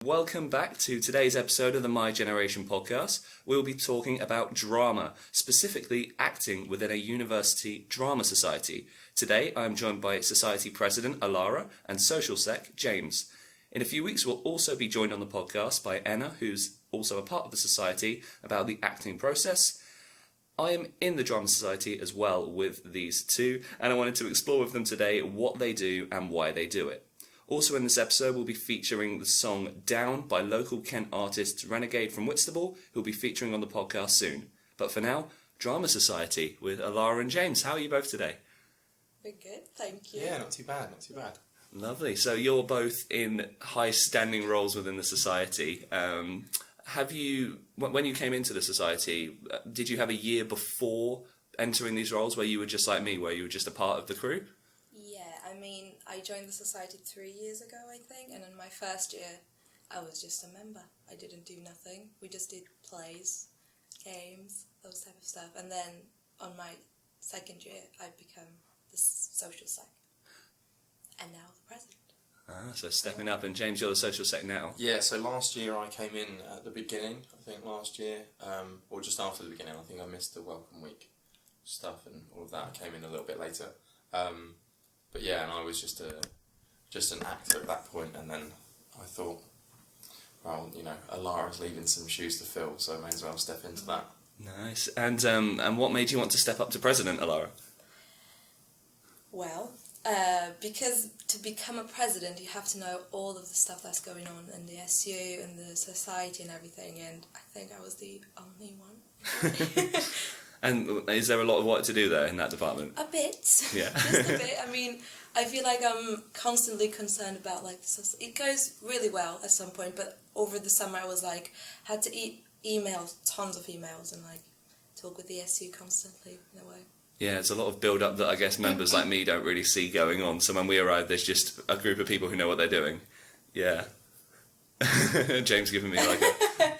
Welcome back to today's episode of the My Generation podcast. We'll be talking about drama, specifically acting within a university drama society. Today I'm joined by Society President Alara and Social Sec James. In a few weeks we'll also be joined on the podcast by Anna, who's also a part of the society, about the acting process. I am in the drama society as well with these two, and I wanted to explore with them today what they do and why they do it. Also in this episode, we'll be featuring the song Down by local Kent artist Renegade from Whitstable, who'll be featuring on the podcast soon. But for now, Drama Society with Alara and James. How are you both today? We're good, thank you. Yeah, not too bad, not too bad. Lovely. So you're both in high standing roles within the society. Have you, when you came into the society, did you have a year before entering these roles where you were just like me, where you were just a part of the crew? I joined the society 3 years ago, I think, and in my first year, I was just a member. I didn't do nothing. We just did plays, games, those type of stuff. And then on my second year, I've become the social sec, and now the president. So stepping up. And James, you're the social sec now. Yeah, so last year I came in at the beginning, I think last year, or just after the beginning. I think I missed the welcome week stuff and all of that. I came in a little bit later. But yeah, and I was just an actor at that point, and then I thought, well, you know, Alara's leaving some shoes to fill, so I may as well step into that. Nice. And what made you want to step up to president, Alara? Well, because to become a president, you have to know all of the stuff that's going on in the SU and the society and everything, and I think I was the only one. And is there a lot of work to do there in that department? A bit. Yeah. Just a bit. I mean, I feel like I'm constantly concerned about, like, it goes really well at some point, but over the summer I was like, had to email tons of emails and like talk with the SU constantly in a way. Yeah, it's a lot of build-up that I guess members like me don't really see going on. So when we arrive, there's just a group of people who know what they're doing. Yeah. James giving me like a...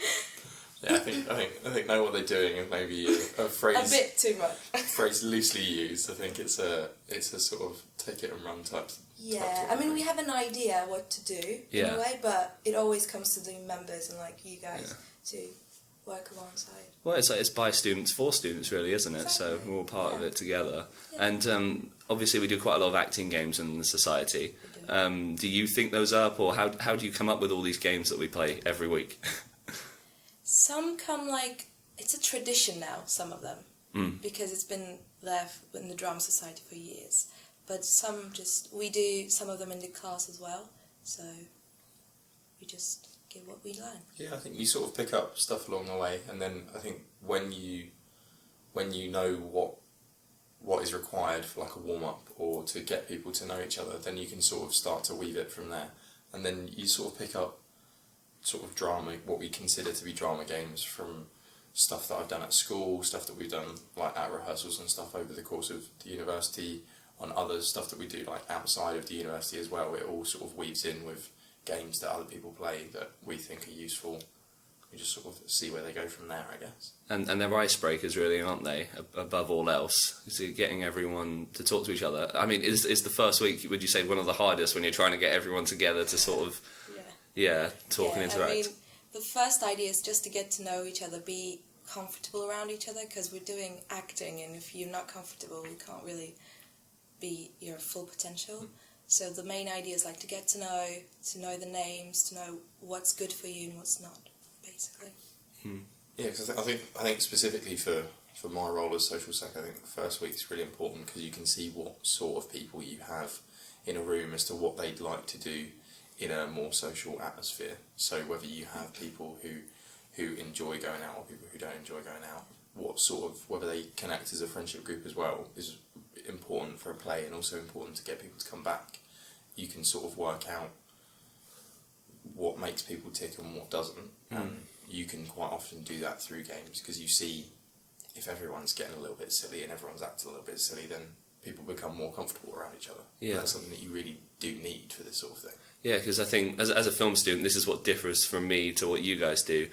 Yeah, I think know what they're doing is maybe a phrase. A bit too much. Phrase loosely used. I think it's a sort of take it and run type. Yeah, I mean, we have an idea what to do in a way, but it always comes to the members and like you guys to work alongside. Well, it's like it's by students for students, really, isn't it? Exactly. So we're all part of it together. Yeah. And obviously, we do quite a lot of acting games in the society. Do you think those up, or how do you come up with all these games that we play every week? Some come like, it's a tradition now, some of them, because it's been there in the drama society for years. But some we do some of them in the class as well, so we just give what we learn. Yeah, I think you sort of pick up stuff along the way, and then I think when you know what is required for like a warm-up or to get people to know each other, then you can sort of start to weave it from there. And then you sort of pick up sort of drama, what we consider to be drama games, from stuff that I've done at school, stuff that we've done like at rehearsals and stuff over the course of the university, on other stuff that we do like outside of the university as well. It all sort of weaves in with games that other people play that we think are useful. We just sort of see where they go from there, I guess. And they're icebreakers, really, aren't they? Above all else, so getting everyone to talk to each other. I mean, is the first week, would you say, one of the hardest when you're trying to get everyone together to sort of talk and interact? I mean, the first idea is just to get to know each other, be comfortable around each other, because we're doing acting, and if you're not comfortable, you can't really be your full potential. So the main idea is like to get to know the names, to know what's good for you and what's not, basically. Yeah, because I think specifically for my role as social sec, I think the first week's really important because you can see what sort of people you have in a room as to what they'd like to do in a more social atmosphere. So whether you have people who enjoy going out or people who don't enjoy going out, whether they connect as a friendship group as well is important for a play, and also important to get people to come back. You can sort of work out what makes people tick and what doesn't, and you can quite often do that through games, because you see if everyone's getting a little bit silly and everyone's acting a little bit silly, then people become more comfortable around each other. Yeah. That's something that you really do need for this sort of thing. Yeah, because I think as a film student, this is what differs from me to what you guys do.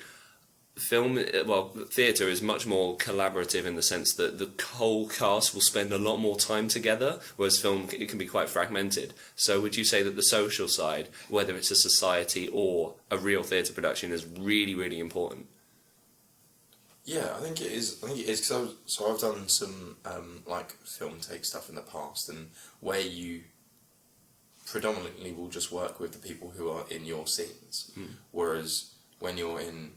theatre is much more collaborative in the sense that the whole cast will spend a lot more time together, whereas film, it can be quite fragmented. So would you say that the social side, whether it's a society or a real theatre production, is really, really important? Yeah, I think it is. Because I've done some like film take stuff in the past, and where you predominantly will just work with the people who are in your scenes, whereas when you're in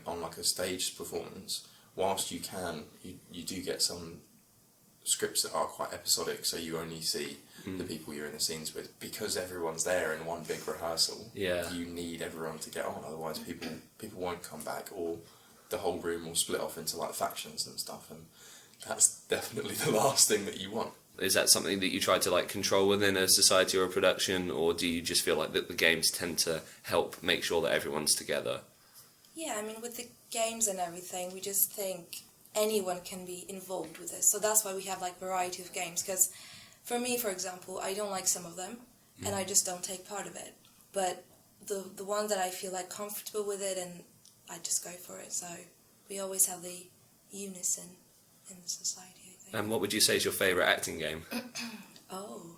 on like a staged performance, whilst you do get some scripts that are quite episodic, so you only see the people you're in the scenes with, because everyone's there in one big rehearsal. Yeah. You need everyone to get on, otherwise people won't come back, or the whole room will split off into like factions and stuff, and that's definitely the last thing that you want. Is that something that you try to like control within a society or a production, or do you just feel like that the games tend to help make sure that everyone's together? Yeah, I mean, with the games and everything, we just think anyone can be involved with this. So that's why we have like variety of games. Because for me, for example, I don't like some of them, and I just don't take part of it. But the one that I feel like comfortable with it, and I just go for it. So we always have the unison in the society, I think. And what would you say is your favourite acting game? Oh,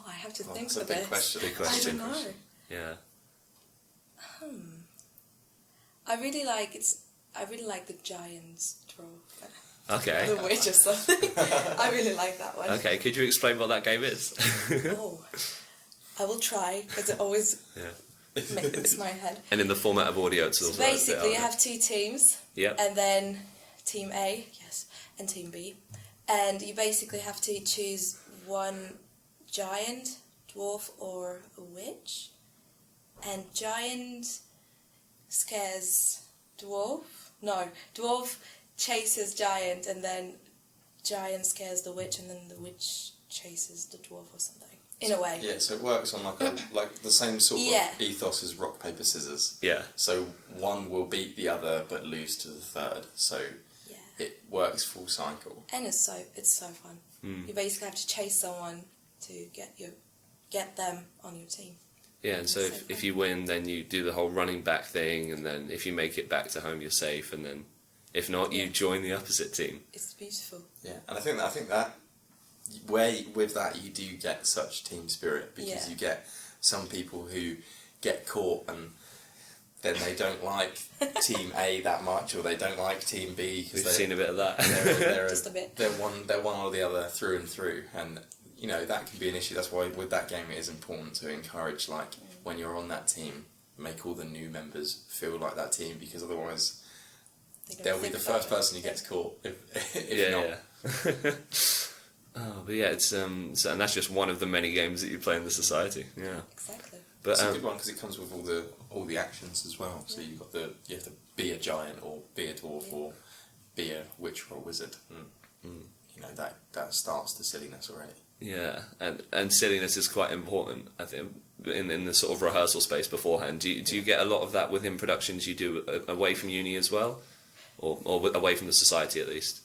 I have to think That's a of big this. question. Big question. I don't know. Yeah. I really like the Giant's draw. Okay. The Witch or something. I really like that one. Okay, could you explain what that game is? Oh, I will try, because it always Yeah. makes my head. And in the format of audio, it's So also basically, you have two teams, Yep. and then Team A, and Team B, and you basically have to choose one giant, dwarf, or a witch, and giant scares dwarf. No, dwarf chases giant, and then giant scares the witch, and then the witch chases the dwarf or something. In a way. Yeah, so it works on like the same sort of ethos as rock, paper, scissors. Yeah. So one will beat the other but lose to the third. So it works full cycle. And it's so fun. You basically have to chase someone to get them on your team. Yeah, and so if you win, then you do the whole running back thing, and then if you make it back to home, you're safe, and then if not, you join the opposite team. It's beautiful. Yeah, and I think that where with that you do get such team spirit, because you get some people who get caught and then they don't like Team A that much, or they don't like Team B. We've seen a bit of that. They're Just a bit. They're one or the other through and through, and you know that can be an issue. That's why with that game it is important to encourage, like when you're on that team, make all the new members feel like that team, because otherwise they'll be the first person who gets caught if not. Yeah. Oh, but yeah, it's and that's just one of the many games that you play in the society. Yeah. Exactly. But it's a good one because it comes with all the actions as well. So you have to be a giant, or be a dwarf, or be a witch or a wizard, and you know that starts the silliness already. Yeah, and silliness is quite important, I think, in the sort of rehearsal space beforehand. Do you get a lot of that within productions you do away from uni as well, or away from the society at least?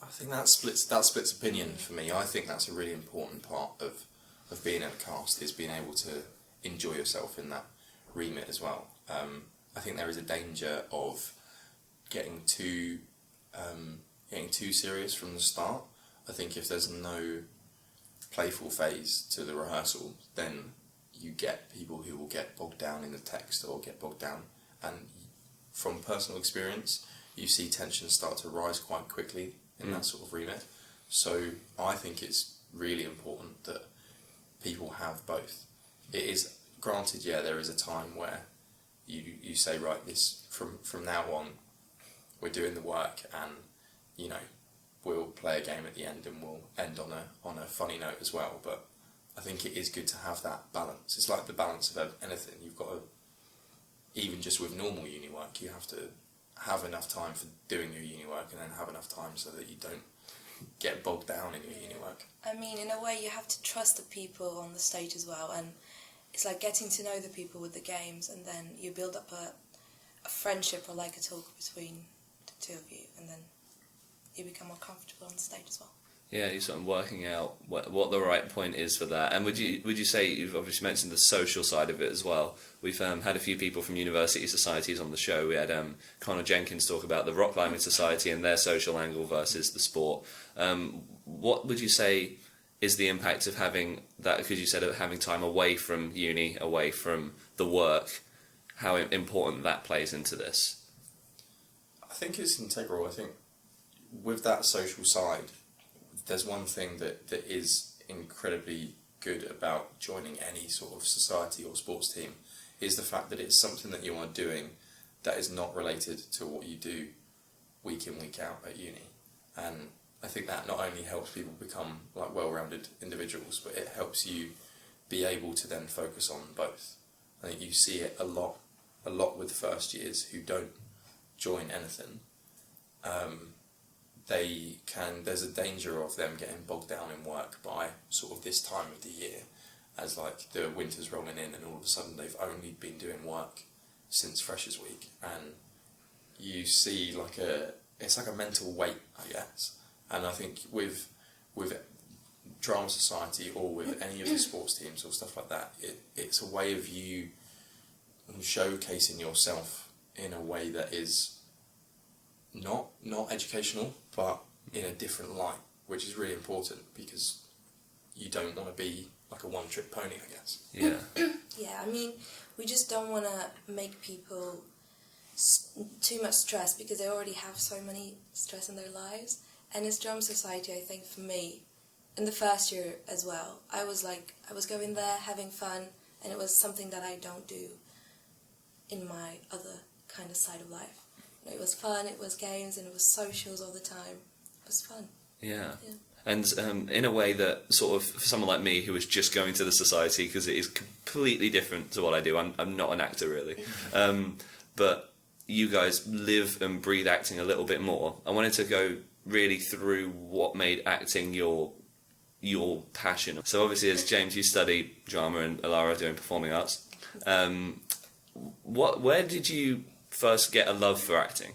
I think that splits opinion for me. I think that's a really important part of being in a cast, is being able to enjoy yourself in that remit as well. I think there is a danger of getting too serious from the start. I think if there's no playful phase to the rehearsal, then you get people who will get bogged down in the text, or get bogged down, and from personal experience you see tension start to rise quite quickly in that sort of remit. So I think it's really important that people have both. It is granted, there is a time where you say, right, this from now on we're doing the work, and you know we'll play a game at the end, and we'll end on a funny note as well. But I think it is good to have that balance. It's like the balance of anything. You've got to, even just with normal uni work, you have to have enough time for doing your uni work, and then have enough time so that you don't get bogged down in your uni work. I mean, in a way, you have to trust the people on the stage as well, and it's like getting to know the people with the games, and then you build up a friendship, or like a talk between the two of you, and then you become more comfortable on the stage as well. Yeah, you're sort of working out what the right point is for that. And would you say, you've obviously mentioned the social side of it as well. We've had a few people from university societies on the show. We had Connor Jenkins talk about the rock climbing society and their social angle versus the sport. What would you say is the impact of having that, because you said of having time away from uni, away from the work, how important that plays into this? I think it's integral. I think with that social side, there's one thing that is incredibly good about joining any sort of society or sports team, is the fact that it's something that you are doing that is not related to what you do week in, week out at uni. And I think that not only helps people become like well-rounded individuals, but it helps you be able to then focus on both. I think you see it a lot with first years who don't join anything. There's a danger of them getting bogged down in work by sort of this time of the year, as like the winter's rolling in and all of a sudden they've only been doing work since Freshers Week, and you see it's like a mental weight, I guess. And I think with drama society or with any of the sports teams or stuff like that, it's a way of you showcasing yourself in a way that is not educational, but in a different light, which is really important because you don't want to be like a one-trick pony, I guess. Yeah. Yeah, I mean, we just don't want to make people too much stress because they already have so many stress in their lives. And as drama society, I think for me, in the first year as well, I was going there having fun, and it was something that I don't do in my other kind of side of life. It was fun, it was games, and it was socials all the time. It was fun. Yeah. And in a way that sort of, for someone like me who is just going to the society, because it is completely different to what I do, I'm not an actor really, but you guys live and breathe acting a little bit more. I wanted to go really through what made acting your passion. So obviously, as James, you study drama, and Alara doing performing arts. Where did you first get a love for acting?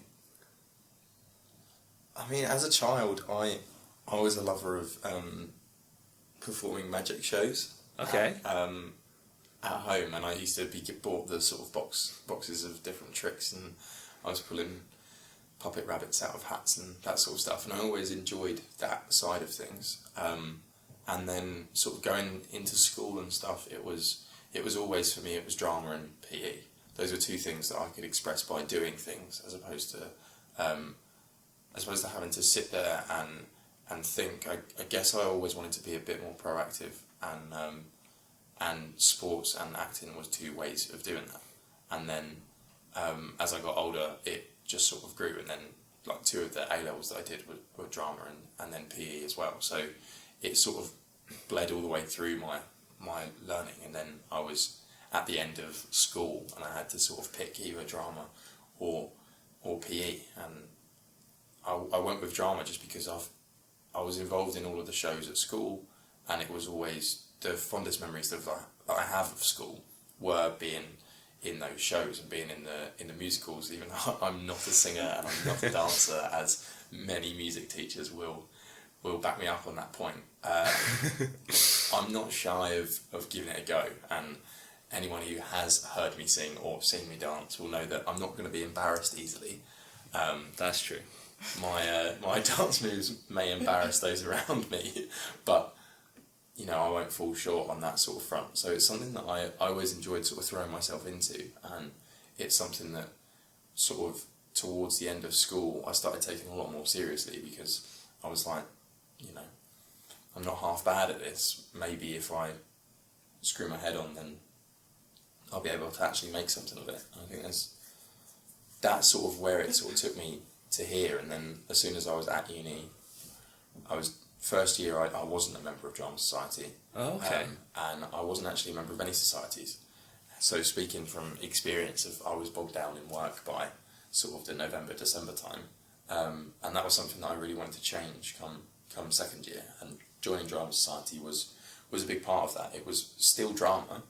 I mean, as a child, I was a lover of performing magic shows. Okay. At home, and I used to be bought the sort of boxes of different tricks, and I was pulling puppet rabbits out of hats and that sort of stuff, and I always enjoyed that side of things. And then sort of going into school and stuff, it was always, for me, it was drama and PE. Those were two things that I could express by doing things, as opposed to having to sit there and think. I guess I always wanted to be a bit more proactive, and sports and acting was two ways of doing that. And then as I got older, it just sort of grew, and then like two of the A-levels that I did were drama and then PE as well. So it sort of bled all the way through my learning, and then I was at the end of school and I had to sort of pick either drama or PE, and I went with drama just because I was involved in all of the shows at school, and it was always the fondest memories that I have of school were being in those shows and being in the musicals, even though I'm not a singer and I'm not a dancer, as many music teachers will back me up on that point. I'm not shy of giving it a go, and anyone who has heard me sing or seen me dance will know that I'm not going to be embarrassed easily. That's true. My dance moves may embarrass those around me, but you know, I won't fall short on that sort of front. So it's something that I always enjoyed sort of throwing myself into, and it's something that sort of towards the end of school I started taking a lot more seriously, because I was like, you know, I'm not half bad at this. Maybe if I screw my head on, then I'll be able to actually make something of it. And I think that's sort of where it sort of took me to here. And then as soon as I was at uni, first year I wasn't a member of Drama Society. Oh, okay. And I wasn't actually a member of any societies. So speaking from experience, I was bogged down in work by sort of the November, December time. And that was something that I really wanted to change come second year. And joining Drama Society was a big part of that. It was still drama,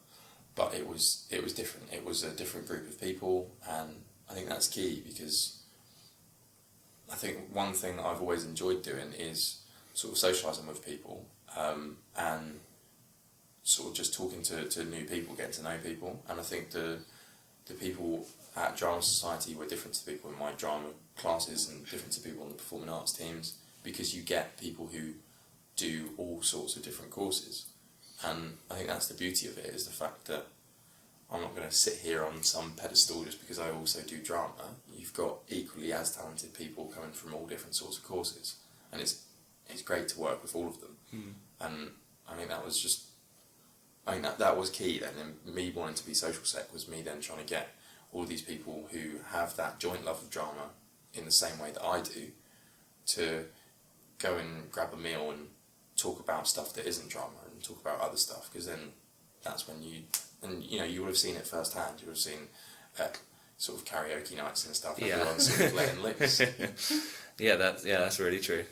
but it was different. It was a different group of people, and I think that's key, because I think one thing that I've always enjoyed doing is sort of socialising with people, and sort of just talking to new people, getting to know people. And I think the people at Drama Society were different to people in my drama classes and different to people in the performing arts teams, because you get people who do all sorts of different courses. And I think that's the beauty of it, is the fact that I'm not going to sit here on some pedestal just because I also do drama. You've got equally as talented people coming from all different sorts of courses, and it's great to work with all of them. And I think that was just, that was key then, and me wanting to be social sec was me then trying to get all these people who have that joint love of drama in the same way that I do to go and grab a meal and talk about stuff that isn't drama and talk about other stuff, because then that's when you would have seen it firsthand. You would have seen sort of karaoke nights and stuff. Everyone sort of letting loose. That's really true.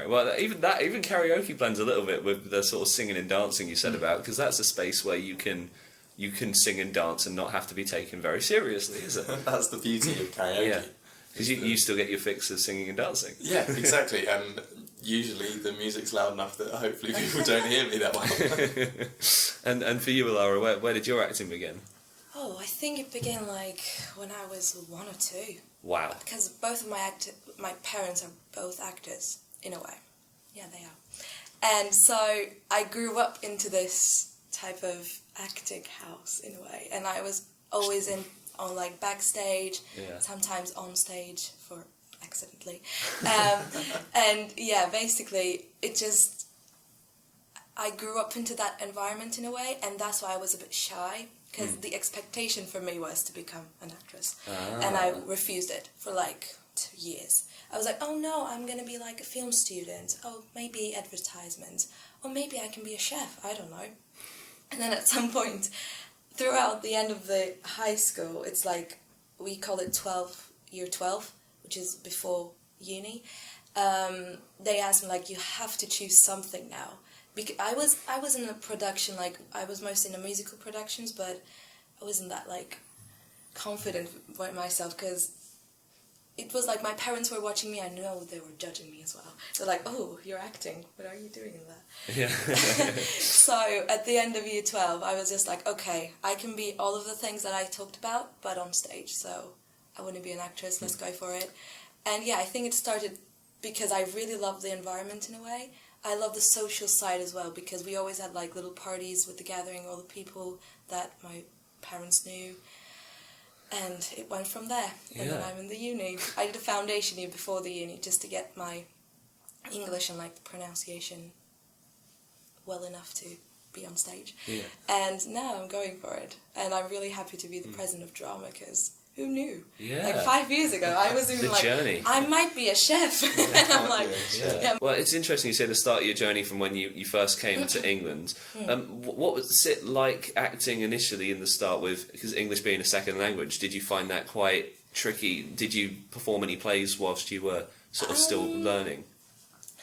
Well, even karaoke blends a little bit with the sort of singing and dancing you said about, because that's a space where you can sing and dance and not have to be taken very seriously, is it? That's the beauty of karaoke. Yeah, because you still get your fix of singing and dancing. Yeah, exactly. And usually the music's loud enough that hopefully people don't hear me that well. And for you, Alara, where did your acting begin? Oh, I think it began like when I was 1 or 2. Wow. Because both of my parents are both actors, in a way. Yeah, they are. And so I grew up into this type of acting house, in a way. And I was always on like backstage, sometimes on stage for accidentally. And yeah, basically I grew up into that environment in a way, and that's why I was a bit shy, because the expectation for me was to become an actress. And I refused it for like 2 years. I was like, oh no, I'm going to be like a film student. Oh, maybe advertisement. Or maybe I can be a chef. I don't know. And then at some point, throughout the end of the high school, it's like, we call it year 12, which is before uni. They asked me, like, you have to choose something now. Because I was in a production, like, I was mostly in the musical productions, but I wasn't that, like, confident with myself, because it was like my parents were watching me. I know they were judging me as well. They're like, oh, you're acting. What are you doing in that? Yeah. So at the end of year 12, I was just like, okay, I can be all of the things that I talked about, but on stage. So I want to be an actress. Let's go for it. And yeah, I think it started because I really love the environment in a way. I love the social side as well, because we always had like little parties with the gathering, all the people that my parents knew. And it went from there. And then I'm in the uni. I did a foundation year before the uni just to get my English and like the pronunciation well enough to be on stage. Yeah. And now I'm going for it. And I'm really happy to be the president of drama, because who knew? Yeah. Like 5 years ago, I was even like, journey. I might be a chef. And I'm like, yeah. Well, it's interesting you say the start of your journey from when you first came to England. What was it like acting initially in the start with, because English being a second language, did you find that quite tricky? Did you perform any plays whilst you were sort of still learning?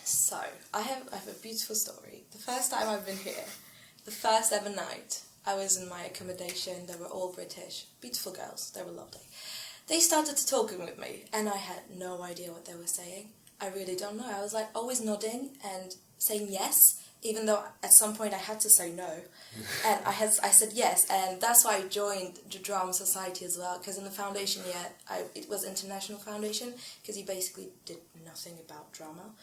So, I have a beautiful story. The first time I've been here, the first ever night, I was in my accommodation. They were all British, beautiful girls. They were lovely. They started talking with me, and I had no idea what they were saying. I really don't know. I was like always nodding and saying yes, even though at some point I had to say no. And I said yes, and that's why I joined the Drama Society as well, because in the foundation it was international foundation, because you basically did nothing about drama.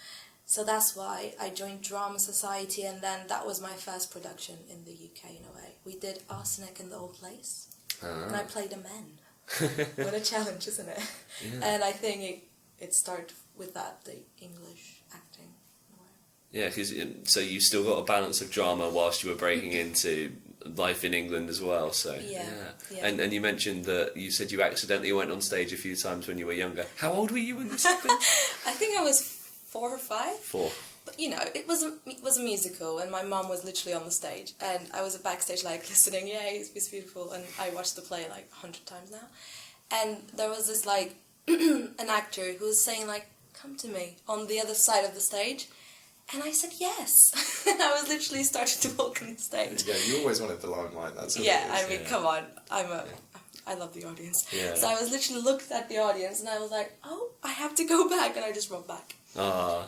So that's why I joined Drama Society, and then that was my first production in the UK in a way. We did Arsenic in the Old Place, and I played a man. What a challenge, isn't it? Yeah. And I think it started with that, the English acting. Yeah, so you still got a balance of drama whilst you were breaking into life in England as well. So yeah. And you mentioned that you said you accidentally went on stage a few times when you were younger. How old were you when this happened? I think I was 4 or 5. 4. But you know, it was a musical, and my mum was literally on the stage, and I was backstage like listening. Yeah, it's beautiful, and I watched the play like 100 times now. And there was this like an actor who was saying like, "Come to me," on the other side of the stage. And I said yes. And I was literally starting to walk on the stage. Yeah, you always wanted the limelight. That's what I mean, come on. I love the audience. Yeah. So I was literally looked at the audience and I was like, oh, I have to go back. And I just wrote back. Yeah,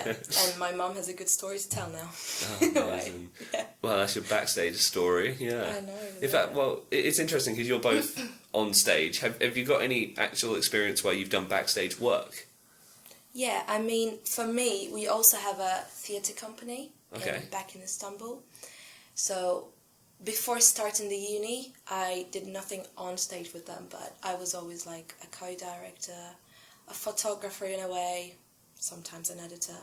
and my mum has a good story to tell now. Oh, In a way. amazing. Yeah. Well, that's your backstage story, yeah. I know. In fact, well, it's interesting because you're both on stage. Have you got any actual experience where you've done backstage work? Yeah, I mean, for me, we also have a theatre company back in Istanbul. So before starting the uni, I did nothing on stage with them, but I was always like a co-director, a photographer in a way, sometimes an editor.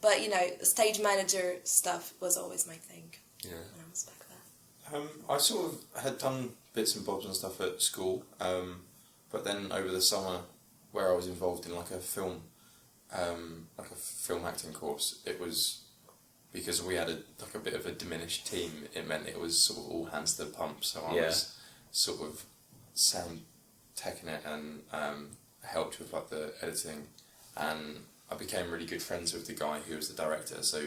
But, you know, stage manager stuff was always my thing when I was back there. I sort of had done bits and bobs and stuff at school, but then over the summer, where I was involved in like a film acting course, it was because we had a bit of a diminished team. It meant it was sort of all hands to the pump. So I was sort of sound teching it and helped with like the editing, and I became really good friends with the guy who was the director. So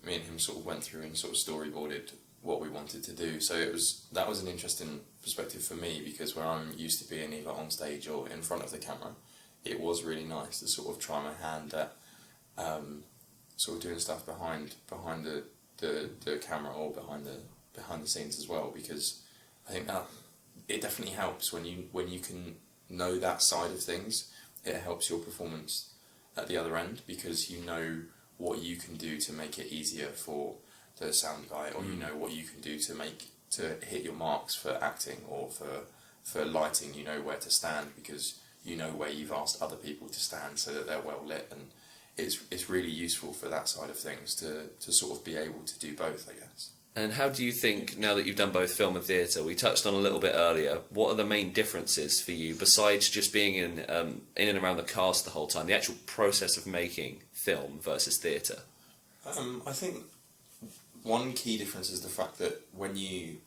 me and him sort of went through and sort of storyboarded what we wanted to do. So that was an interesting perspective for me, because where I'm used to being either on stage or in front of the camera, it was really nice to sort of try my hand at sort of doing stuff behind the camera or behind the scenes as well, because I think that it definitely helps when you can know that side of things. It helps your performance at the other end, because you know what you can do to make it easier for the sound guy, or you know what you can do to hit your marks for acting or for lighting. You know where to stand because you know where you've asked other people to stand so that they're well lit, and it's really useful for that side of things to sort of be able to do both, I guess. And how do you think, now that you've done both film and theatre, we touched on a little bit earlier, what are the main differences for you, besides just being in and around the cast the whole time, the actual process of making film versus theatre? I think one key difference is the fact that when you're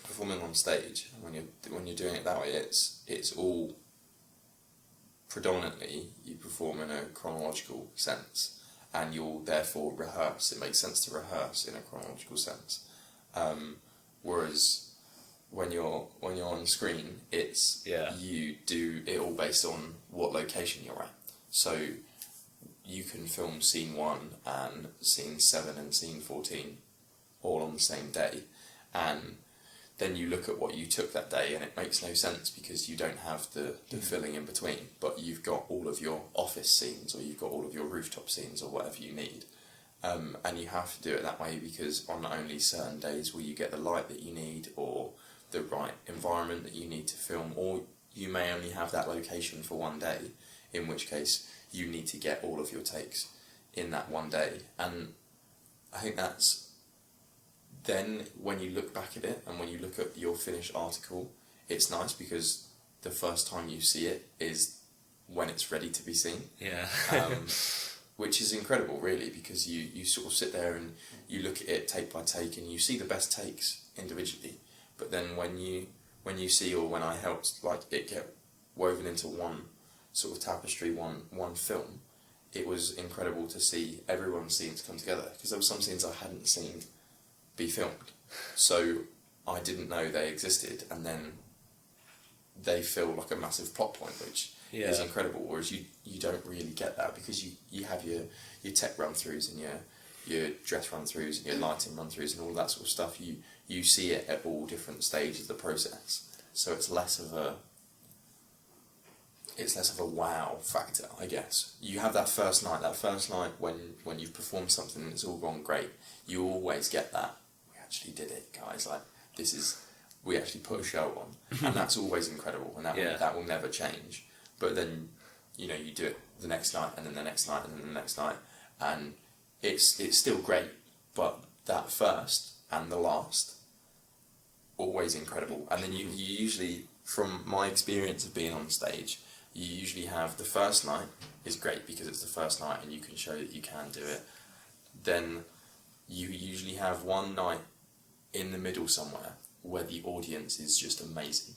performing on stage, when you're doing it that way, it's all predominantly you perform in a chronological sense, and you'll therefore rehearse. It makes sense to rehearse in a chronological sense. Whereas when you're on screen, you do it all based on what location you're at. So you can film scene 1 and scene 7 and scene 14 all on the same day, and then you look at what you took that day and it makes no sense because you don't have the filling in between, but you've got all of your office scenes, or you've got all of your rooftop scenes, or whatever you need, and you have to do it that way because on only certain days will you get the light that you need or the right environment that you need to film, or you may only have that location for one day, in which case you need to get all of your takes in that one day. And I think that's then when you look back at it and when you look at your finished article, it's nice because the first time you see it is when it's ready to be seen. Yeah. Which is incredible, really, because you sort of sit there and you look at it take by take and you see the best takes individually, but then when you see, or when I helped like it get woven into one sort of tapestry, one film, it was incredible to see everyone's scenes come together, because there were some scenes I hadn't seen be filmed, so I didn't know they existed, and then they feel like a massive plot point, which is incredible. Whereas you don't really get that because you have your tech run-throughs and your dress run-throughs and your lighting run-throughs and all that sort of stuff. You see it at all different stages of the process, so it's less of a wow factor, I guess. You have that first night when you've performed something and it's all gone great, you always get that, we actually did it, guys, like we actually put a show on, and that's always incredible, and that will never change. But then, you do it the next night, and then the next night, and then the next night, and it's still great, but that first and the last, always incredible. And then you usually, from my experience of being on stage, you usually have the first night is great because it's the first night and you can show that you can do it. Then you usually have one night in the middle somewhere where the audience is just amazing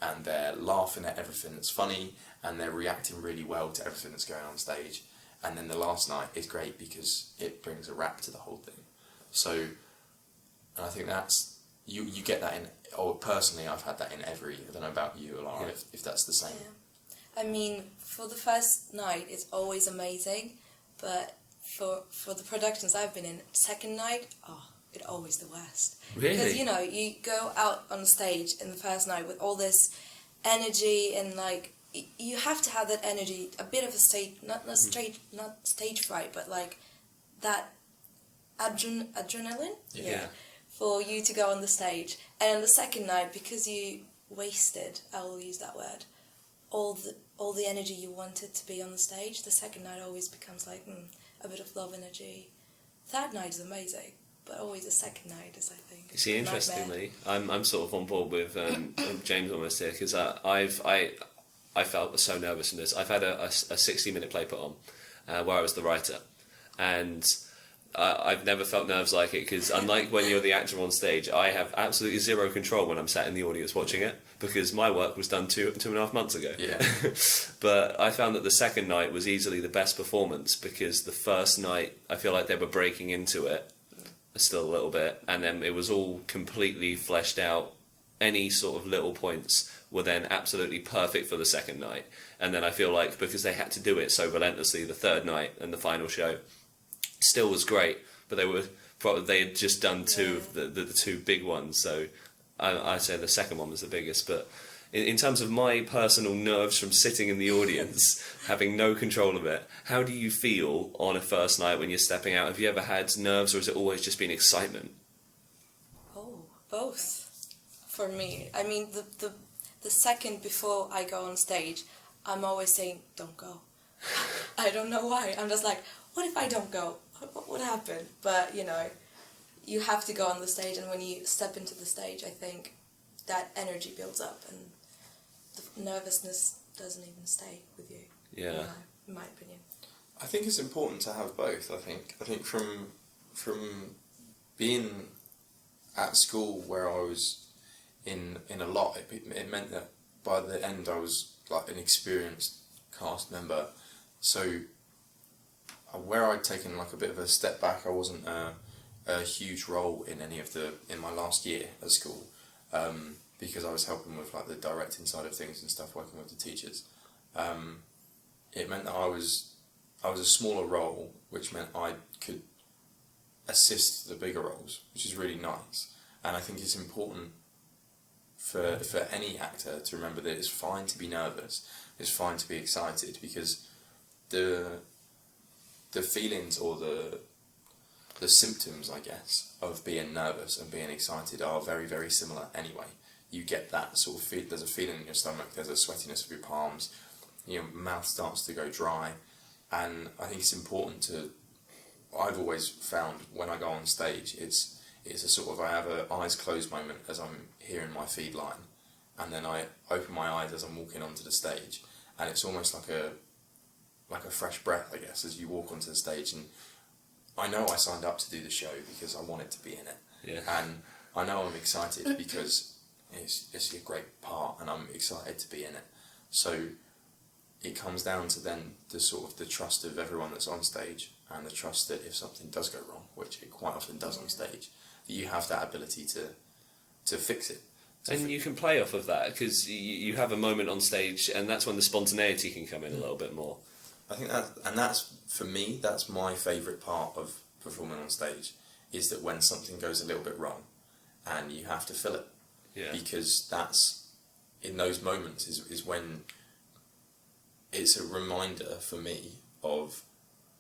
and they're laughing at everything that's funny and they're reacting really well to everything that's going on stage. And then the last night is great because it brings a wrap to the whole thing. So, and I think that's, you get that in, or personally I've had that in every, I don't know about you, Alara, if that's the same. Yeah. I mean, for the first night, it's always amazing, but for the productions I've been in, second night, it's always the worst. Really? Because, you know, you go out on stage in the first night with all this energy and, like, you have to have that energy, a bit of a stage, not stage fright, but, like, that adrenaline? Yeah. For you to go on the stage. And on the second night, because you wasted, I will use that word, all the energy you wanted to be on the stage, the second night always becomes like a bit of love energy. Third night is amazing, but always the second night is, I think. See, interestingly, I'm sort of on board with James almost here, because I felt so nervous in this. I've had a 60-minute play put on where I was the writer, and I've never felt nerves like it, because unlike when you're the actor on stage, I have absolutely zero control when I'm sat in the audience watching it, because my work was done 2.5 months ago. Yeah. But I found that the second night was easily the best performance, because the first night I feel like they were breaking into it still a little bit, and then it was all completely fleshed out. Any sort of little points were then absolutely perfect for the second night, and then I feel like because they had to do it so relentlessly, the third night and the final show still was great, but they had just done two of the two big ones, so I'd say the second one was the biggest. But in terms of my personal nerves from sitting in the audience, having no control of it, how do you feel on a first night when you're stepping out? Have you ever had nerves, or has it always just been excitement? Oh, both. For me, I mean, the second before I go on stage, I'm always saying, don't go. I don't know why. I'm just like, what if I don't go? What would happen? But, you know, you have to go on the stage, and when you step into the stage, I think that energy builds up, and the nervousness doesn't even stay with you. Yeah. In my opinion. I think it's important to have both. I think from being at school where I was in a lot, it meant that by the end I was like an experienced cast member. So where I'd taken like a bit of a step back, I wasn't a huge role in in my last year at school, because I was helping with like the directing side of things and stuff, working with the teachers. It meant that I was a smaller role, which meant I could assist the bigger roles, which is really nice. And I think it's important for any actor to remember that it's fine to be nervous, it's fine to be excited, because the feelings or the symptoms, I guess, of being nervous and being excited are very, very similar anyway. You get that sort of feel, there's a feeling in your stomach, there's a sweatiness of your palms, your mouth starts to go dry, and I think it's important to, I've always found when I go on stage, it's a sort of, I have a eyes closed moment as I'm hearing my feed line, and then I open my eyes as I'm walking onto the stage, and it's almost like a fresh breath, I guess, as you walk onto the stage. And I know I signed up to do the show because I wanted to be in it, and I know I'm excited because it's a great part, and I'm excited to be in it. So it comes down to then the sort of the trust of everyone that's on stage, and the trust that if something does go wrong, which it quite often does on stage, that you have that ability to fix it. And you can play off of that, because you have a moment on stage, and that's when the spontaneity can come in a little bit more. I think that's for me, that's my favourite part of performing on stage, is that when something goes a little bit wrong, and you have to fill it. Yeah. Because that's, in those moments, is when it's a reminder for me of,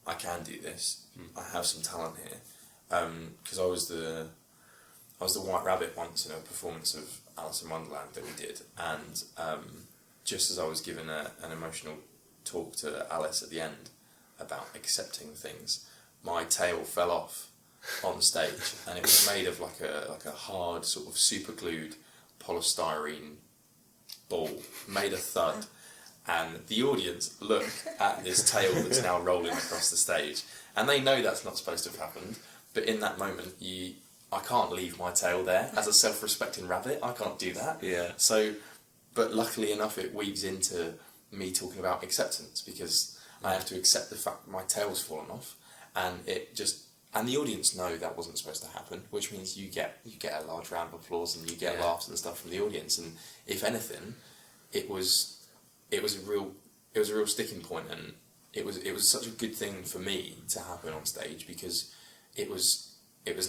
I can do this, I have some talent here. Because I was the White Rabbit once in a performance of Alice in Wonderland that we did, and just as I was giving an emotional talk to Alice at the end about accepting things, my tail fell off on stage, and it was made of like a hard sort of super glued polystyrene ball, made a thud, and the audience look at this tail that's now rolling across the stage, and they know that's not supposed to have happened, but in that moment I can't leave my tail there. As a self-respecting rabbit, I can't do that. Yeah. So, but luckily enough, it weaves into me talking about acceptance, because I have to accept the fact that my tail's fallen off, and and the audience know that wasn't supposed to happen, which means you get a large round of applause, and you get laughs and stuff from the audience. And if anything, it was a real was a real sticking point, and it was such a good thing for me to happen on stage, because it was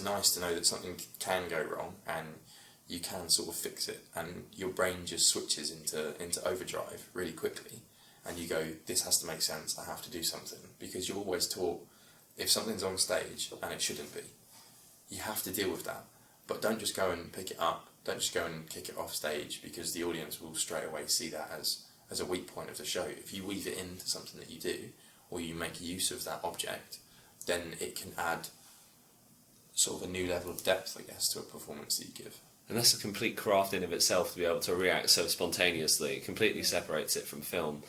nice to know that something can go wrong and you can sort of fix it, and your brain just switches into overdrive really quickly, and you go, this has to make sense, I have to do something, because you're always taught, if something's on stage and it shouldn't be, you have to deal with that, but don't just go and pick it up, don't just go and kick it off stage, because the audience will straight away see that as a weak point of the show. If you weave it into something that you do, or you make use of that object, then it can add sort of a new level of depth, I guess, to a performance that you give. And that's a complete craft in of itself, to be able to react so spontaneously. It completely separates it from film.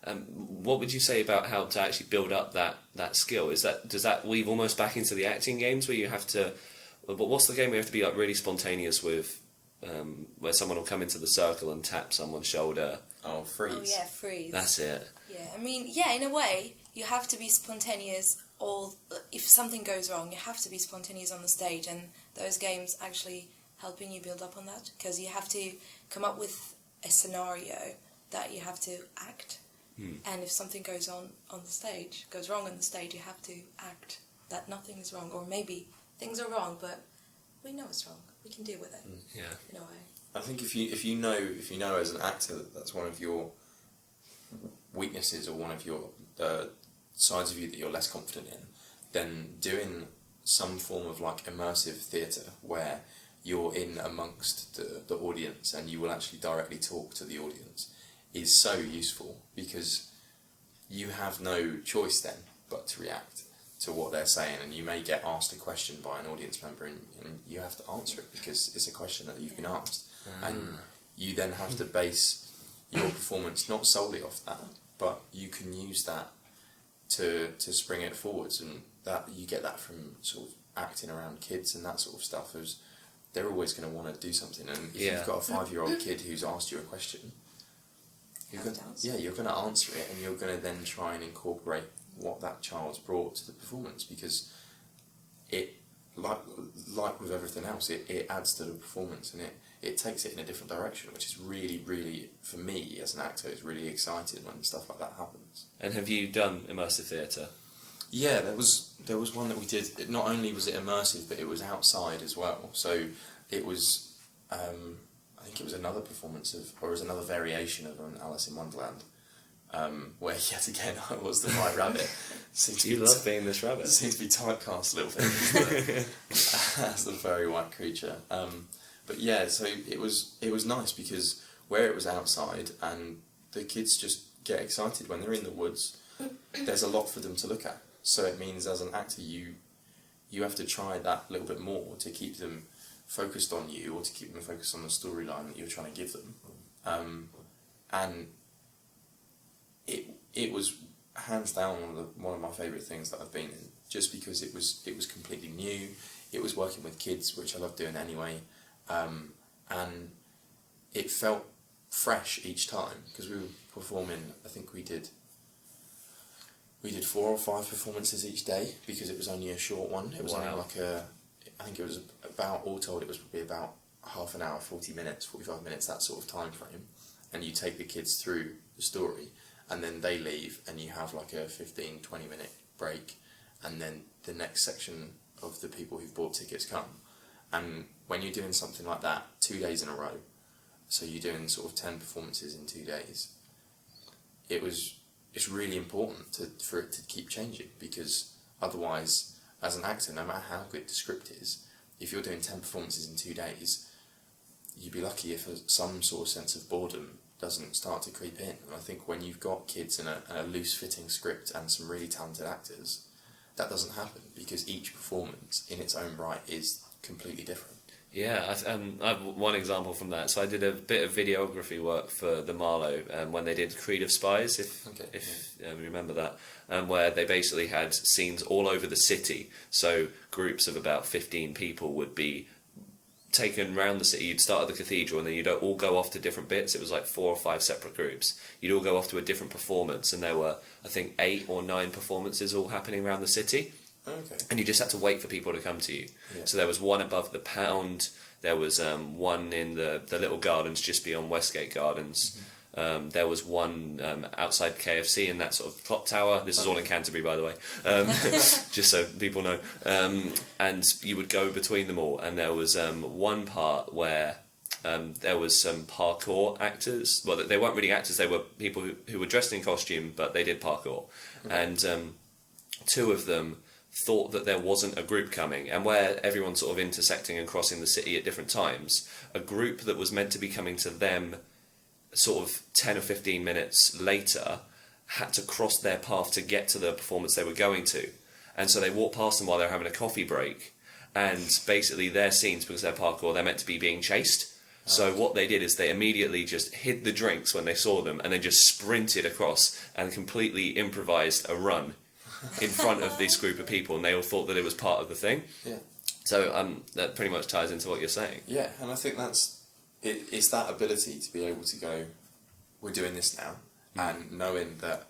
What would you say about how to actually build up that skill? Does that weave almost back into the acting games where you have to? But what's the game where you have to be like really spontaneous with, where someone will come into the circle and tap someone's shoulder? Oh, freeze. Oh yeah, freeze. That's it. Yeah, I mean, yeah, in a way, you have to be spontaneous. Or if something goes wrong, you have to be spontaneous on the stage, and those games actually helping you build up on that, because you have to come up with a scenario that you have to act, and if something goes wrong on the stage, you have to act that nothing is wrong, or maybe things are wrong, but we know it's wrong. We can deal with it. Yeah. In a way. I think if you know as an actor that that's one of your weaknesses, or one of your sides of you that you're less confident in, then doing some form of like immersive theatre where you're in amongst the audience and you will actually directly talk to the audience is so useful, because you have no choice then but to react to what they're saying, and you may get asked a question by an audience member and you have to answer it because it's a question that you've been asked, and you then have to base your performance not solely off that, but you can use that to spring it forwards, and that you get that from sort of acting around kids and that sort of stuff. Is they're always going to want to do something, and if you've got a 5-year-old kid who's asked you a question, you're going to answer it, and you're going to then try and incorporate what that child's brought to the performance, because it, like with everything else, it adds to the performance, and it takes it in a different direction, which is really, really, for me as an actor, is really exciting when stuff like that happens. And have you done immersive theatre? Yeah, there was one that we did. Not only was it immersive, but it was outside as well. So it was, I think it was another performance or it was another variation of an Alice in Wonderland, where yet again I was the white rabbit. You love being this rabbit. It seems to be typecast a little bit as the furry white creature. But yeah, so it was nice, because where it was outside and the kids just get excited when they're in the woods, there's a lot for them to look at. So it means as an actor you have to try that little bit more to keep them focused on you, or to keep them focused on the storyline that you're trying to give them. And it was hands down one of my favourite things that I've been in, just because it was completely new. It was working with kids, which I love doing anyway, and it felt fresh each time, because we were performing. I think we did 4 or 5 performances each day, because it was only a short one. It was only like I think it was about, all told, it was probably about half an hour, 40 minutes, 45 minutes, that sort of time frame. And you take the kids through the story, and then they leave, and you have like a 15, 20 minute break, and then the next section of the people who've bought tickets come. And when you're doing something like that 2 days in a row, so you're doing sort of 10 performances in 2 days, it's really important for it to keep changing, because otherwise, as an actor, no matter how good the script is, if you're doing 10 performances in 2 days, you'd be lucky if some sort of sense of boredom doesn't start to creep in. And I think when you've got kids and a loose-fitting script and some really talented actors, that doesn't happen, because each performance in its own right is completely different. Yeah, I have one example from that. So I did a bit of videography work for the Marlowe when they did Creed of Spies, if you remember that, where they basically had scenes all over the city. So groups of about 15 people would be taken around the city. You'd start at the cathedral, and then you'd all go off to different bits. It was like 4 or 5 separate groups. You'd all go off to a different performance, and there were, I think, 8 or 9 performances all happening around the city. Okay. And you just had to wait for people to come to you. Yeah. So there was one above the Pound, there was one in the little gardens just beyond Westgate Gardens, There was one outside KFC in that sort of clock tower. This is all in Canterbury, by the way, just so people know. And you would go between them all, and there was one part where there was some parkour actors. Well, they weren't really actors, they were people who were dressed in costume, but they did parkour. And two of them thought that there wasn't a group coming, and where everyone's sort of intersecting and crossing the city at different times, a group that was meant to be coming to them sort of 10 or 15 minutes later had to cross their path to get to the performance they were going to. And so they walked past them while they were having a coffee break, and basically their scenes, because they're parkour, they're meant to be being chased. So what they did is they immediately just hid the drinks when they saw them, and then just sprinted across and completely improvised a run in front of this group of people, and they all thought that it was part of the thing. Yeah. So that pretty much ties into what you're saying. Yeah, and I think it's that ability to be able to go, we're doing this now, and knowing that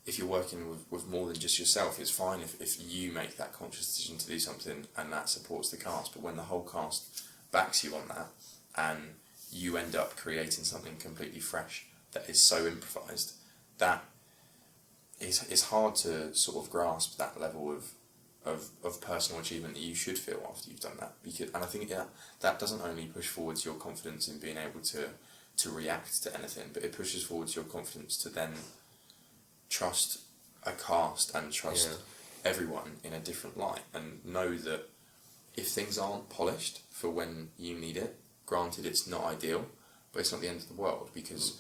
if you're working with more than just yourself, it's fine if you make that conscious decision to do something and that supports the cast, but when the whole cast backs you on that and you end up creating something completely fresh that is so improvised, that it's hard to sort of grasp that level of personal achievement that you should feel after you've done that. And I think that doesn't only push forwards your confidence in being able to react to anything, but it pushes forwards your confidence to then trust a cast and trust everyone in a different light, and know that if things aren't polished for when you need it, granted it's not ideal, but it's not the end of the world, because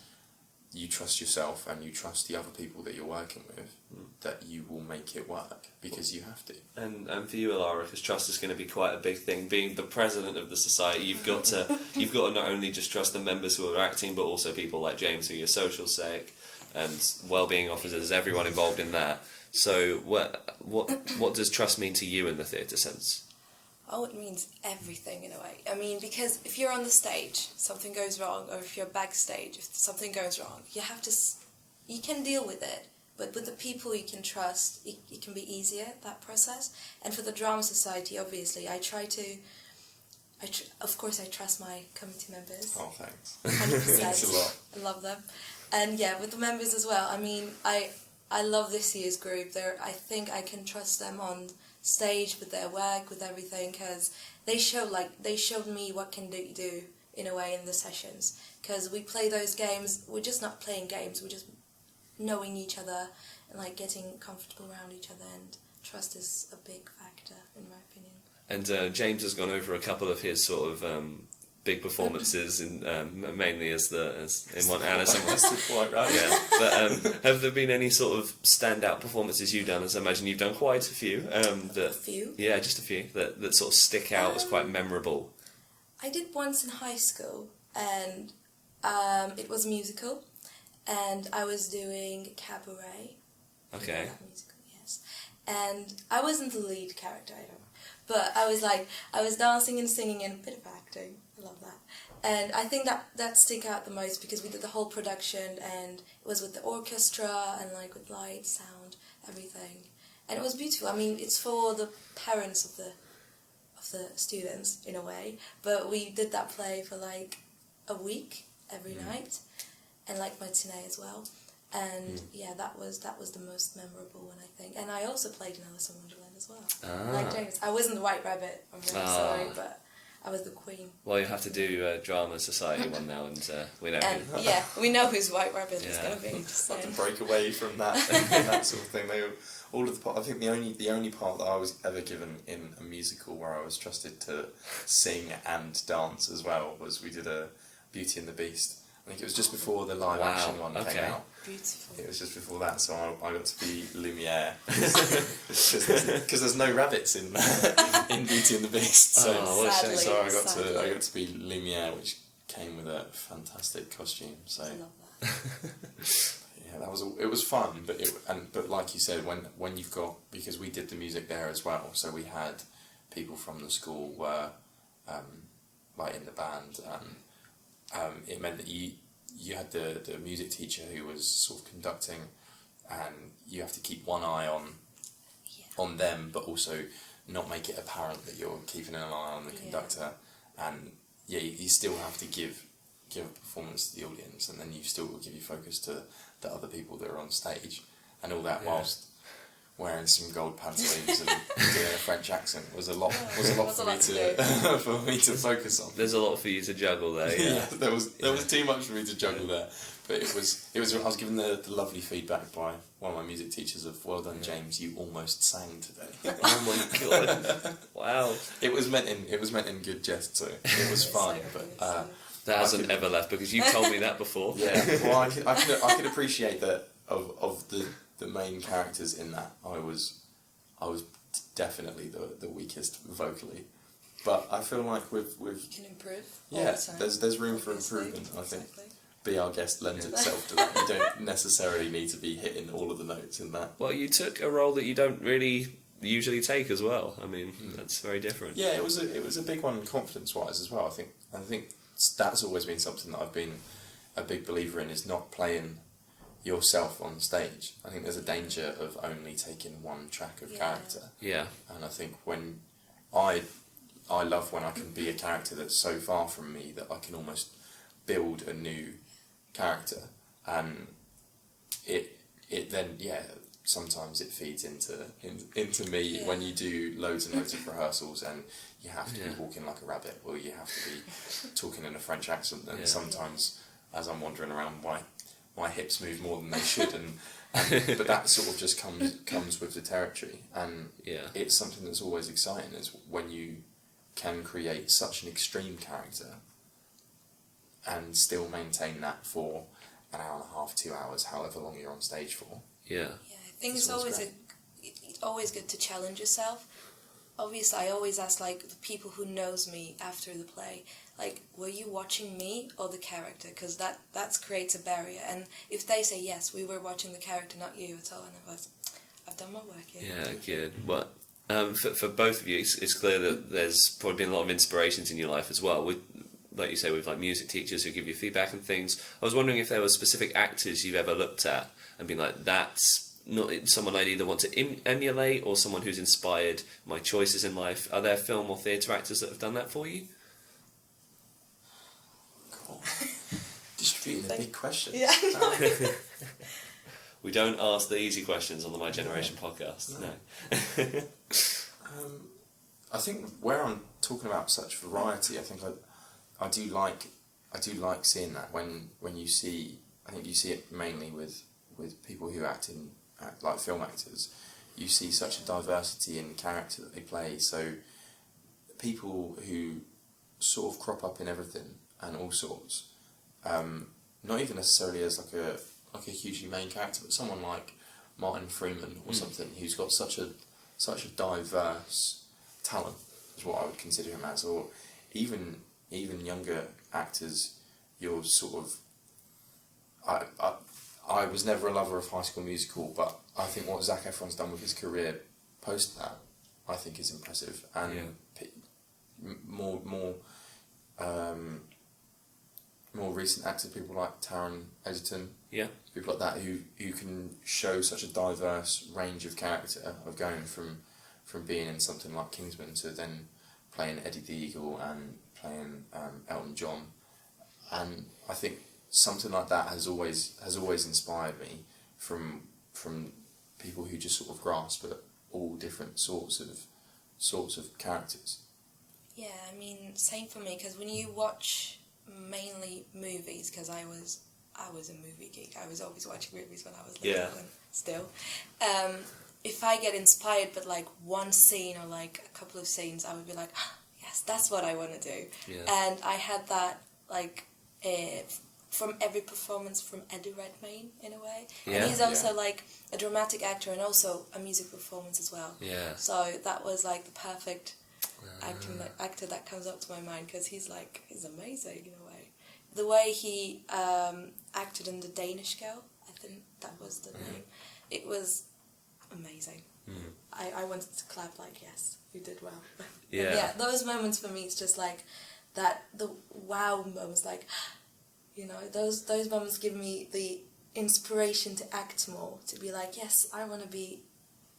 you trust yourself and you trust the other people that you're working with that you will make it work, because you have to. And for you, Alara, because trust is going to be quite a big thing. Being the president of the society, you've got to not only just trust the members who are acting, but also people like James, who are your social sec and well-being officers, everyone involved in that. So what does trust mean to you in the theatre sense? Oh, it means everything in a way. I mean, because if you're on the stage, something goes wrong, or if you're backstage, if something goes wrong, you can deal with it. But with the people you can trust, it can be easier, that process. And for the Drama Society, obviously, of course I trust my committee members. Oh, thanks. 100%. Thanks a lot. I love them. And yeah, with the members as well. I mean, I love this year's group. I think I can trust them on stage with their work, with everything, because they showed me what can they do in a way in the sessions. Because we play those games, we're just not playing games, we're just knowing each other and like getting comfortable around each other, and trust is a big factor in my opinion. And James has gone over a couple of his sort of big performances, in, mainly as in one Alice and quite right. Yeah. But have there been any sort of standout performances you've done? As I imagine you've done quite a few. A few? Yeah, just a few that sort of stick out as quite memorable. I did once in high school, and it was a musical, and I was doing Cabaret. Okay. You know that musical, yes. And I wasn't the lead character, I don't know. But I was dancing and singing and a bit of acting. I love that. And I think that stick out the most because we did the whole production, and it was with the orchestra and like with light, sound, everything. And it was beautiful. I mean, it's for the parents of the students in a way, but we did that play for like a week every night, and like matinee as well. And yeah, that was the most memorable one, I think. And I also played in Alice in Wonderland as well. Like James. I wasn't the White Rabbit, I'm really sorry, but I was the Queen. Well, you have to do Drama Society one now, and we know. And yeah, we know whose White Rabbit is going to be. Have to break away from that that sort of thing. I think the only part that I was ever given in a musical where I was trusted to sing and dance as well was we did a Beauty and the Beast. I think it was just before the live action one came out. Beautiful. It was just before that, so I got to be Lumiere because there's no rabbits in Beauty and the Beast. So, sadly, so I got to be Lumiere, which came with a fantastic costume. So I love that. yeah, it was fun, but like you said, when you've got, because we did the music there as well, so we had people from the school were like in the band, and it meant that you had the music teacher who was sort of conducting, and you have to keep one eye on them, but also not make it apparent that you're keeping an eye on the conductor, and yeah, you still have to give give a performance to the audience, and then you've still got to give your focus to the other people that are on stage, and all that whilst wearing some gold pantaloons and doing a French accent was a lot for me to focus on. There's a lot for you to juggle there. Yeah, there was too much for me to juggle there. But it was. I was given the lovely feedback by one of my music teachers of, "Well done, James. You almost sang today." Oh my god! Wow. It was meant in good jest, so it was fine. But that hasn't ever left, because you told me that before. Yeah. Well, I could appreciate that of the main characters in that. I was definitely the weakest vocally, but I feel like with You can improve. yeah, all the time, there's room for obviously. improvement. I think. Exactly. Be Our Guest lends itself to that. You don't necessarily need to be hitting all of the notes in that. Well, you took a role that you don't really usually take as well. I mean, that's very different. Yeah, it was a big one confidence-wise as well. I think that's always been something that I've been a big believer in, is not playing yourself on stage. I think there's a danger of only taking one track of character. Yeah. And I think when I love when I can be a character that's so far from me that I can almost build a new character, and it then sometimes it feeds into me when you do loads and loads of rehearsals and you have to be walking like a rabbit, or you have to be talking in a French accent, and sometimes as I'm wandering around my hips move more than they should, and but that sort of just comes with the territory, and it's something that's always exciting, is when you can create such an extreme character and still maintain that for an hour and a half, 2 hours, however long you're on stage for. Yeah. Yeah, I think it's always good to challenge yourself. Obviously, I always ask like the people who knows me after the play, like, were you watching me or the character? Because that creates a barrier. And if they say yes, we were watching the character, not you at all, and I've done my work here. Yeah, good. Well, for both of you, it's clear that there's probably been a lot of inspirations in your life as well. Like you say, with like music teachers who give you feedback and things. I was wondering if there were specific actors you've ever looked at and been like, that's not someone I'd either want to emulate, or someone who's inspired my choices in life. Are there film or theatre actors that have done that for you? Cool. Distributing the big questions. Yeah. We don't ask the easy questions on the My Generation podcast. No. I think where I'm talking about such variety, I think I do like seeing that when you see. I think you see it mainly with people who act like film actors. You see such a diversity in character that they play. So people who sort of crop up in everything and all sorts. Not even necessarily as like a hugely main character, but someone like Martin Freeman or something, who's got such a diverse talent, is what I would consider him as. Or even younger actors, you're sort of... I was never a lover of High School Musical, but I think what Zac Efron's done with his career post that, I think is impressive. And more recent actors, people like Taron Egerton, people like that, who can show such a diverse range of character, of going from being in something like Kingsman to then playing Eddie the Eagle and playing Elton John. And I think something like that has always inspired me from people who just sort of grasp at all different sorts of characters. Yeah, I mean, same for me, because when you watch mainly movies, because I was a movie geek, I was always watching movies when I was little and still. If I get inspired but like one scene or like a couple of scenes, I would be like, yes, that's what I want to do. Yeah. And I had that like from every performance from Eddie Redmayne in a way. Yeah. And he's also like a dramatic actor and also a music performance as well. Yeah. So that was like the perfect actor that comes up to my mind, because he's amazing in a way. The way he acted in The Danish Girl, I think that was the name. It was amazing. I wanted to clap like, yes, you did well. Yeah, those moments for me, it's just like that, the wow moments, like, you know, those moments give me the inspiration to act more, to be like, yes, I want to be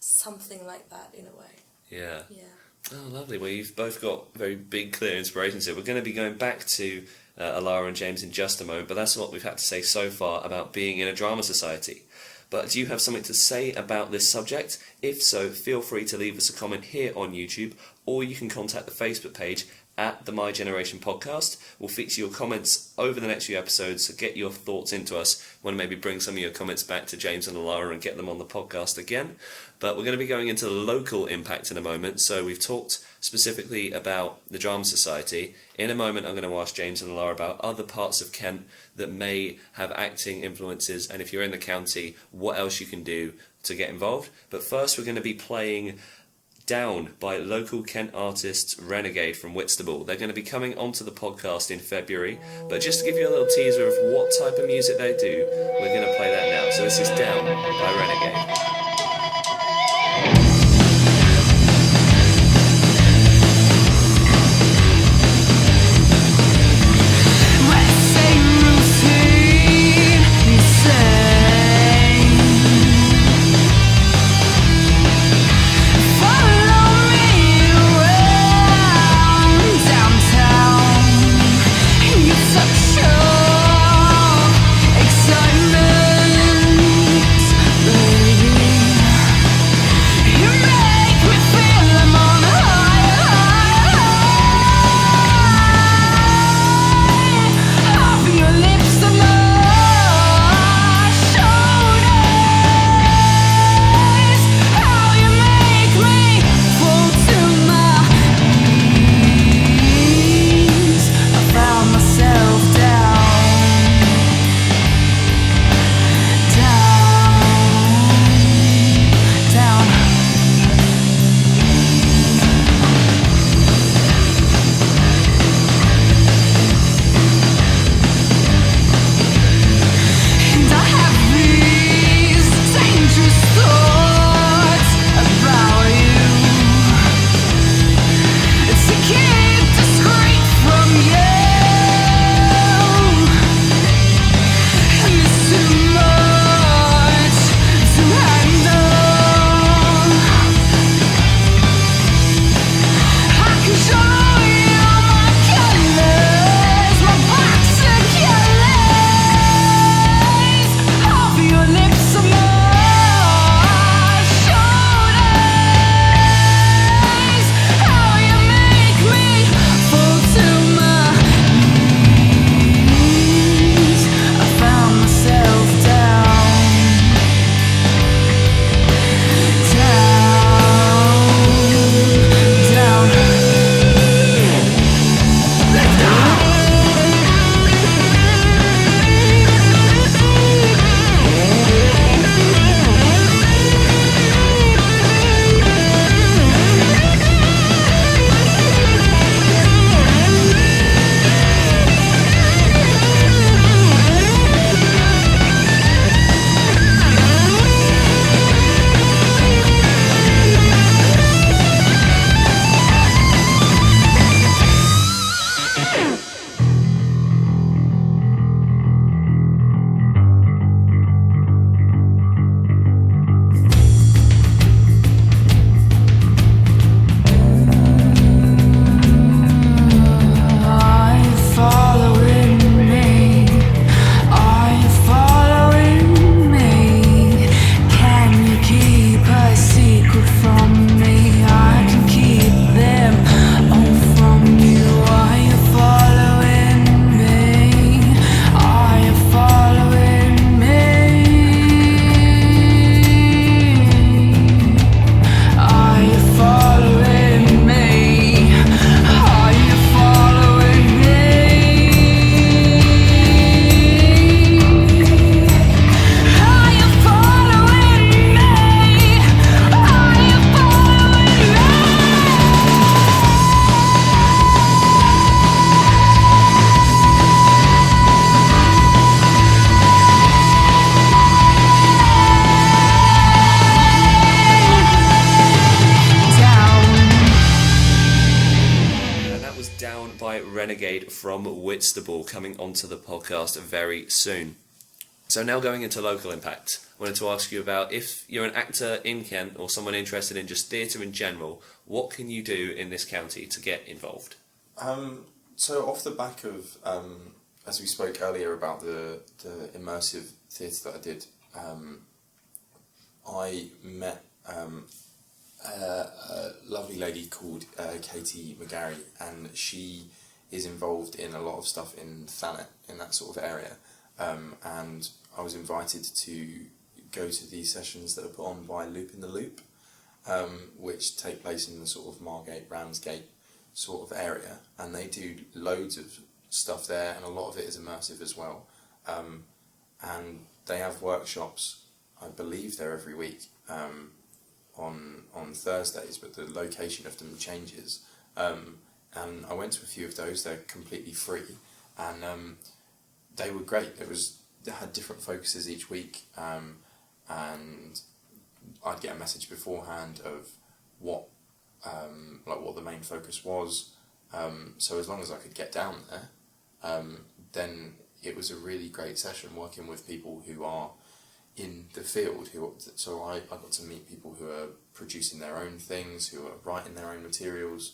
something like that in a way. Yeah. Yeah. Oh, lovely. Well, you've both got very big, clear inspirations here. We're going to be going back to Alara and James in just a moment, but that's what we've had to say so far about being in a drama society. But do you have something to say about this subject? If so, feel free to leave us a comment here on YouTube, or you can contact the Facebook page at the My Generation Podcast. We'll feature your comments over the next few episodes, so get your thoughts into us. Want to maybe bring some of your comments back to James and Alara and get them on the podcast again. But we're going to be going into local impact in a moment. So we've talked specifically about the Drama Society. In a moment, I'm going to ask James and Alara about other parts of Kent that may have acting influences, and if you're in the county, what else you can do to get involved. But first, we're going to be playing Down by local Kent artists Renegade from Whitstable. They're going to be coming onto the podcast in February, but just to give you a little teaser of what type of music they do, we're going to play that now. So this is Down by Renegade. Renegade from Whitstable coming onto the podcast very soon. So now going into local impact, I wanted to ask you about, if you're an actor in Kent or someone interested in just theatre in general, what can you do in this county to get involved? So off the back of, as we spoke earlier about the immersive theatre that I did, I met a lovely lady called Katie McGarry, and she is involved in a lot of stuff in Thanet, in that sort of area, and I was invited to go to these sessions that are put on by Loop in the Loop, which take place in the sort of Margate, Ramsgate sort of area, and they do loads of stuff there, and a lot of it is immersive as well, and they have workshops, I believe they're every week, on Thursdays, but the location of them changes, and I went to a few of those. They're completely free, and they were great. They had different focuses each week, and I'd get a message beforehand of what the main focus was. So as long as I could get down there, then it was a really great session working with people who are in the field. So I got to meet people who are producing their own things, who are writing their own materials.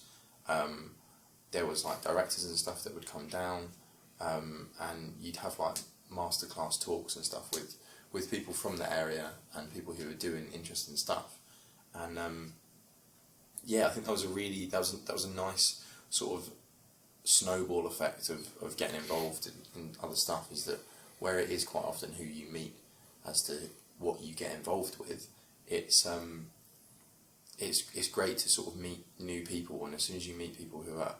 There was like directors and stuff that would come down, and you'd have like masterclass talks and stuff with people from the area and people who are doing interesting stuff. And I think that was a nice sort of snowball effect of getting involved in other stuff, is that where it is quite often who you meet as to what you get involved with, it's great to sort of meet new people, and as soon as you meet people who are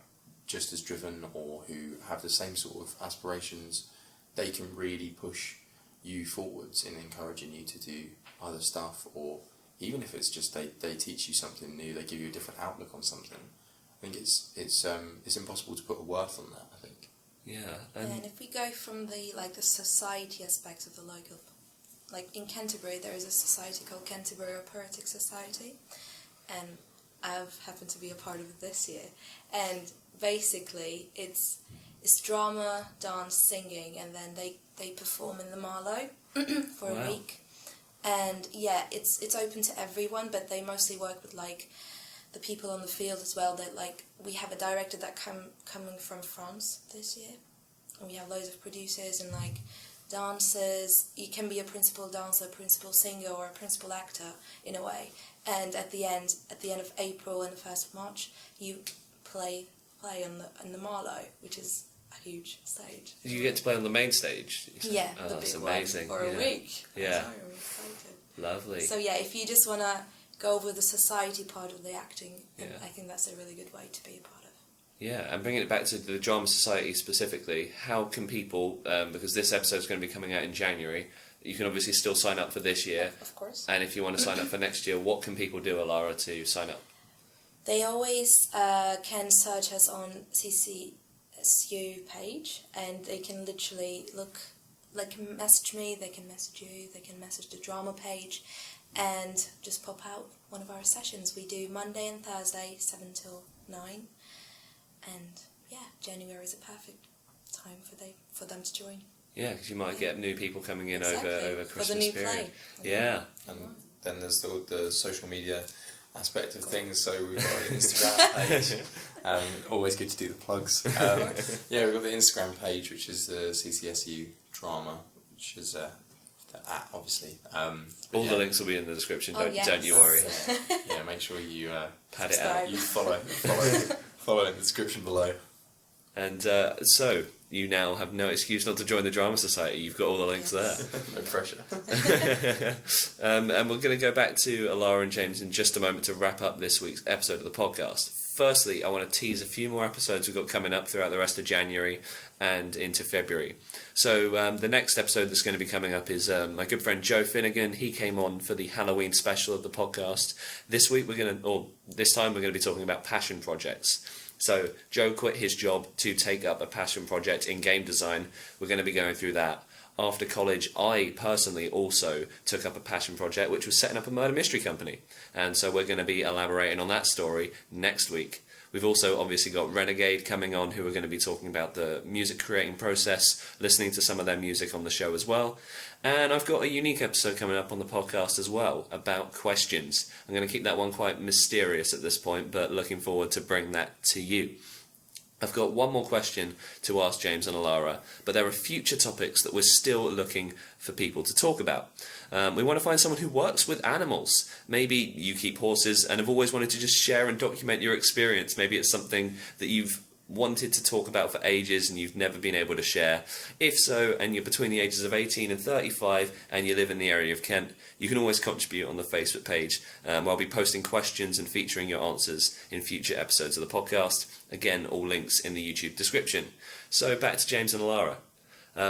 just as driven or who have the same sort of aspirations, they can really push you forwards in encouraging you to do other stuff, or even if it's just they teach you something new, they give you a different outlook on something. I think it's impossible to put a worth on that, I think. Yeah. And if we go from the society aspects of the local, like in Canterbury, there is a society called Canterbury Operatic Society, and I've happened to be a part of it this year. And basically, it's drama, dance, singing, and then they perform in the Marlow for a week. And yeah, it's open to everyone, but they mostly work with like the people on the field as well. That like we have a director that coming from France this year, and we have loads of producers and like dancers. You can be a principal dancer, principal singer, or a principal actor in a way. And at the end of April and the 1st of March, you play on the Marlow, which is a huge stage. You get to play on the main stage? Yeah, oh, the that's big amazing. one, for a week. Yeah. I'm excited. Lovely. So yeah, if you just want to go over the society part of the acting, I think that's a really good way to be a part of. Yeah, and bringing it back to the Drama Society specifically, how can people, because this episode is going to be coming out in January, you can obviously still sign up for this year. Of course. And if you want to sign up for next year, what can people do, Alara, to sign up? They always can search us on CCSU page, and they can literally message me, they can message you, they can message the drama page, and just pop out one of our sessions. We do Monday and Thursday, 7 till 9, and yeah, January is a perfect time for them to join. Yeah, because you might get new people coming in Exactly. over Christmas for the new period. play. Yeah. And then there's the social media aspect of things, so we've got an Instagram page. Always good to do the plugs. We've got the Instagram page, which is the CCSU Drama, which is the app, obviously. All the links will be in the description, don't you worry. Yeah, make sure you pad it out. You follow in the description below. And so, you now have no excuse not to join the Drama Society. You've got all the links there. No pressure. And we're going to go back to Alara and James in just a moment to wrap up this week's episode of the podcast. Firstly, I want to tease a few more episodes we've got coming up throughout the rest of January and into February. So the next episode that's going to be coming up is my good friend Joe Finnegan. He came on for the Halloween special of the podcast. This time we're going to be talking about passion projects. So Joe quit his job to take up a passion project in game design. We're going to be going through that. After college, I personally also took up a passion project, which was setting up a murder mystery company. And so we're going to be elaborating on that story next week. We've also obviously got Renegade coming on, who are going to be talking about the music creating process, listening to some of their music on the show as well. And I've got a unique episode coming up on the podcast as well about questions. I'm going to keep that one quite mysterious at this point, but looking forward to bring that to you. I've got one more question to ask James and Alara, but there are future topics that we're still looking for people to talk about. We want to find someone who works with animals. Maybe you keep horses and have always wanted to just share and document your experience. Maybe it's something that you've wanted to talk about for ages and you've never been able to share. If so, and you're between the ages of 18 and 35 and you live in the area of Kent, you can always contribute on the Facebook page, where I'll be posting questions and featuring your answers in future episodes of the podcast. Again, all links in the YouTube description. So back to James and Alara.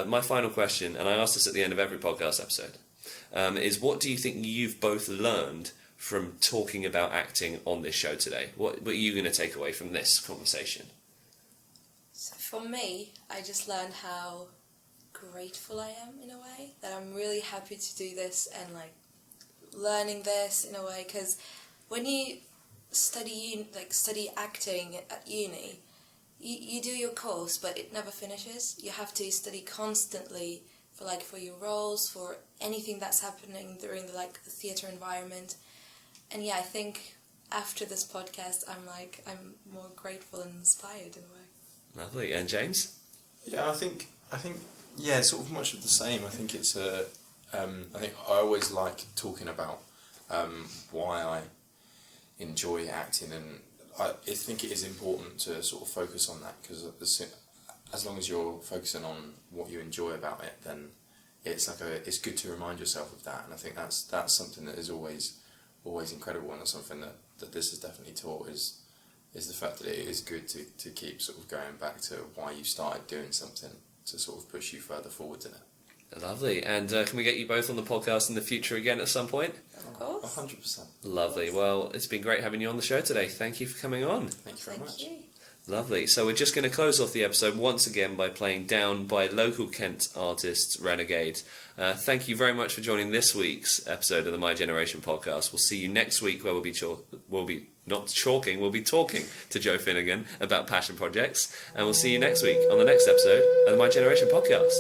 My final question, and I ask this at the end of every podcast episode, is what do you think you've both learned from talking about acting on this show today? What are you going to take away from this conversation? So for me, I just learned how grateful I am in a way, that I'm really happy to do this and like learning this in a way, because when you study acting at uni, you do your course but it never finishes. You have to study constantly for your roles, for anything that's happening during the theatre environment. And yeah, I think after this podcast I'm more grateful and inspired in a way. Lovely. And James? Yeah, I think yeah, sort of much of the same. I think it's I think I always like talking about why I enjoy acting, and I think it is important to sort of focus on that, because as long as you're focusing on what you enjoy about it, then it's good to remind yourself of that. And I think that's something that is always incredible, and that's something that this has definitely taught is the fact that it is good to keep sort of going back to why you started doing something, to sort of push you further forward in it. Lovely. And can we get you both on the podcast in the future again at some point? Of course. 100%. Lovely. Well, it's been great having you on the show today. Thank you for coming on. Thank you very much. You. Lovely. So we're just going to close off the episode once again by playing Down by local Kent artist Renegade. Thank you very much for joining this week's episode of the My Generation podcast. We'll see you next week, where we'll be talking to Joe Finnegan about passion projects, and we'll see you next week on the next episode of the My Generation podcast.